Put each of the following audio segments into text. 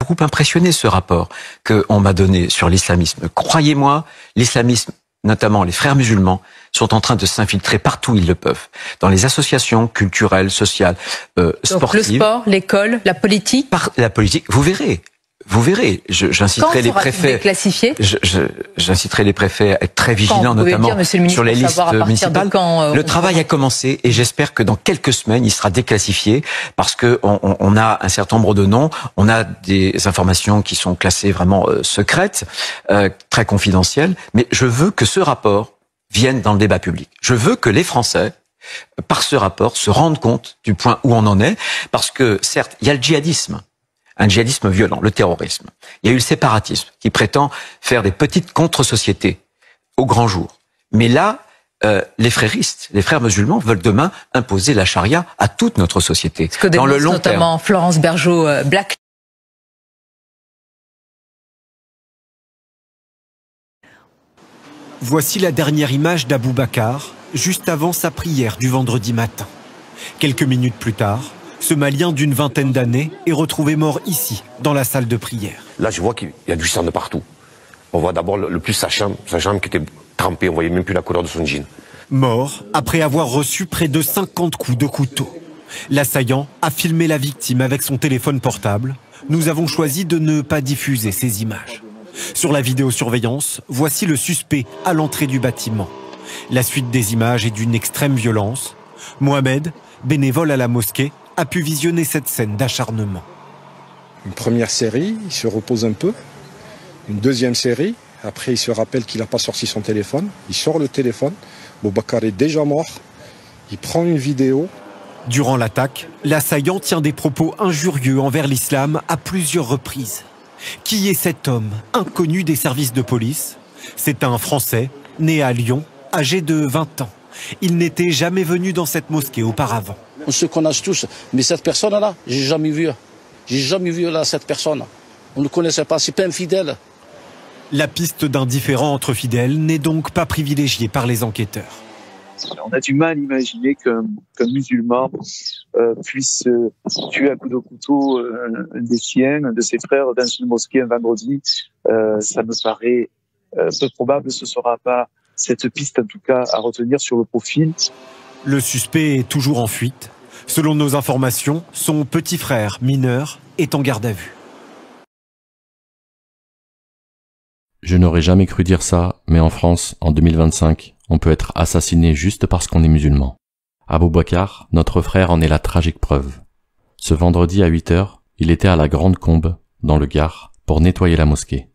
beaucoup impressionné ce rapport qu'on m'a donné sur l'islamisme. Croyez-moi, l'islamisme, notamment les frères musulmans, sont en train de s'infiltrer partout où ils le peuvent. Dans les associations culturelles, sociales, sportives. Donc le sport, l'école, la politique. La politique, vous verrez. Vous verrez, j'inciterai les préfets. J'inciterai les préfets à être très vigilants, notamment sur les listes municipales. Le travail a commencé et j'espère que dans quelques semaines, il sera déclassifié parce que on a un certain nombre de noms, on a des informations qui sont classées vraiment secrètes, très confidentielles. Mais je veux que ce rapport vienne dans le débat public. Je veux que les Français, par ce rapport, se rendent compte du point où on en est, parce que certes, il y a le djihadisme. Un djihadisme violent, le terrorisme. Il y a eu le séparatisme qui prétend faire des petites contre-sociétés au grand jour. Mais là, les fréristes, les frères musulmans veulent demain imposer la charia à toute notre société. Ce que dans le long notamment terme. Florence Bergeau-Black. Voici la dernière image d'Abou Bakar, juste avant sa prière du vendredi matin. Quelques minutes plus tard, ce Malien d'une vingtaine d'années est retrouvé mort ici, dans la salle de prière. Là, je vois qu'il y a du sang de partout. On voit d'abord le plus sa jambe qui était trempée, on voyait même plus la couleur de son jean. Mort après avoir reçu près de 50 coups de couteau. L'assaillant a filmé la victime avec son téléphone portable. Nous avons choisi de ne pas diffuser ces images. Sur la vidéosurveillance, voici le suspect à l'entrée du bâtiment. La suite des images est d'une extrême violence. Mohamed, bénévole à la mosquée, a pu visionner cette scène d'acharnement. Une première série, il se repose un peu. Une deuxième série, après il se rappelle qu'il n'a pas sorti son téléphone. Il sort le téléphone. Boubacar est déjà mort. Il prend une vidéo. Durant l'attaque, l'assaillant tient des propos injurieux envers l'islam à plusieurs reprises. Qui est cet homme, inconnu des services de police? C'est un Français, né à Lyon, âgé de 20 ans. Il n'était jamais venu dans cette mosquée auparavant. On se connaît tous, mais cette personne-là, j'ai jamais vu. J'ai jamais vu là cette personne. On ne connaissait pas, c'est pas un fidèle. La piste d'un différend entre fidèles n'est donc pas privilégiée par les enquêteurs. On a du mal à imaginer qu'un musulman puisse tuer à coups de couteau un des siens, un de ses frères dans une mosquée un vendredi. Ça me paraît peu probable, ce ne sera pas cette piste en tout cas à retenir sur le profil. Le suspect est toujours en fuite. Selon nos informations, son petit frère mineur est en garde à vue. Je n'aurais jamais cru dire ça, mais en France, en 2025, on peut être assassiné juste parce qu'on est musulman. Abou Bakar, notre frère, en est la tragique preuve. Ce vendredi à 8h, il était à la Grande Combe, dans le Gard, pour nettoyer la mosquée.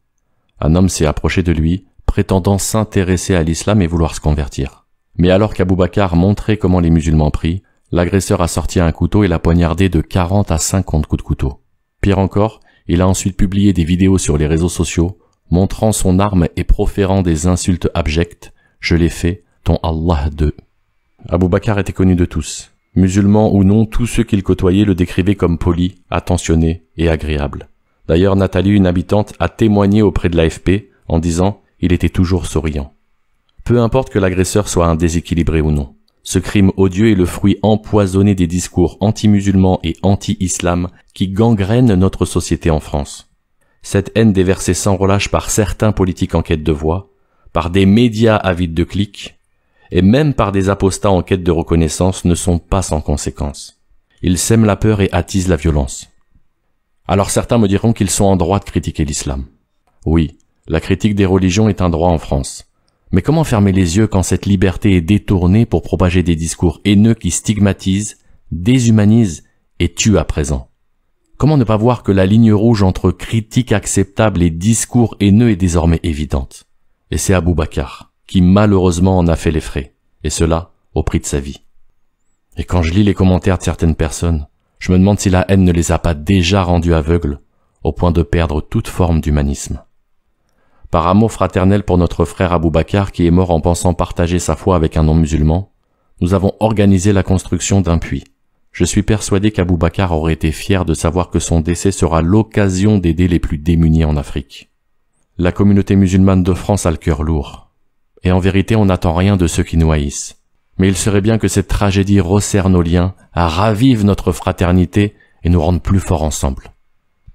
Un homme s'est approché de lui, prétendant s'intéresser à l'islam et vouloir se convertir. Mais alors qu'Abou Bakar montrait comment les musulmans prient, l'agresseur a sorti un couteau et l'a poignardé de 40 à 50 coups de couteau. Pire encore, il a ensuite publié des vidéos sur les réseaux sociaux, montrant son arme et proférant des insultes abjectes. Je l'ai fait, ton Allah de. Abou Bakar était connu de tous. Musulmans ou non, tous ceux qu'il côtoyait le décrivaient comme poli, attentionné et agréable. D'ailleurs, Nathalie, une habitante, a témoigné auprès de l'AFP en disant « il était toujours souriant ». Peu importe que l'agresseur soit un déséquilibré ou non. Ce crime odieux est le fruit empoisonné des discours anti-musulmans et anti-islam qui gangrènent notre société en France. Cette haine déversée sans relâche par certains politiques en quête de voix, par des médias avides de clics, et même par des apostats en quête de reconnaissance ne sont pas sans conséquences. Ils sèment la peur et attisent la violence. Alors certains me diront qu'ils sont en droit de critiquer l'islam. Oui, la critique des religions est un droit en France. Mais comment fermer les yeux quand cette liberté est détournée pour propager des discours haineux qui stigmatisent, déshumanisent et tuent à présent? Comment ne pas voir que la ligne rouge entre critique acceptable et discours haineux est désormais évidente? Et c'est Abou Bakar qui malheureusement en a fait les frais, et cela au prix de sa vie. Et quand je lis les commentaires de certaines personnes, je me demande si la haine ne les a pas déjà rendus aveugles, au point de perdre toute forme d'humanisme. Par amour fraternel pour notre frère Abou Bakar qui est mort en pensant partager sa foi avec un non-musulman, nous avons organisé la construction d'un puits. Je suis persuadé qu'Abou Bakar aurait été fier de savoir que son décès sera l'occasion d'aider les plus démunis en Afrique. La communauté musulmane de France a le cœur lourd. Et en vérité, on n'attend rien de ceux qui nous haïssent. Mais il serait bien que cette tragédie resserre nos liens, ravive notre fraternité et nous rende plus forts ensemble.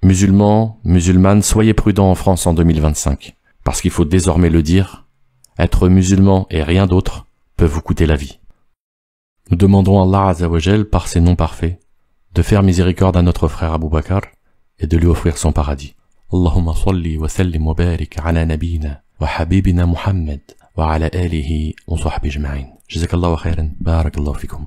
Musulmans, musulmanes, soyez prudents en France en 2025, parce qu'il faut désormais le dire, être musulman et rien d'autre peut vous coûter la vie. Nous demandons à Allah Azza wa Jal, par ses noms parfaits, de faire miséricorde à notre frère Abu Bakr et de lui offrir son paradis. Allahumma salli wa sallim wa barik ala nabina wa habibina Muhammad wa ala alihi wa sahbihi ajma'in. Jazakallahu khairan, barakallahu fikum.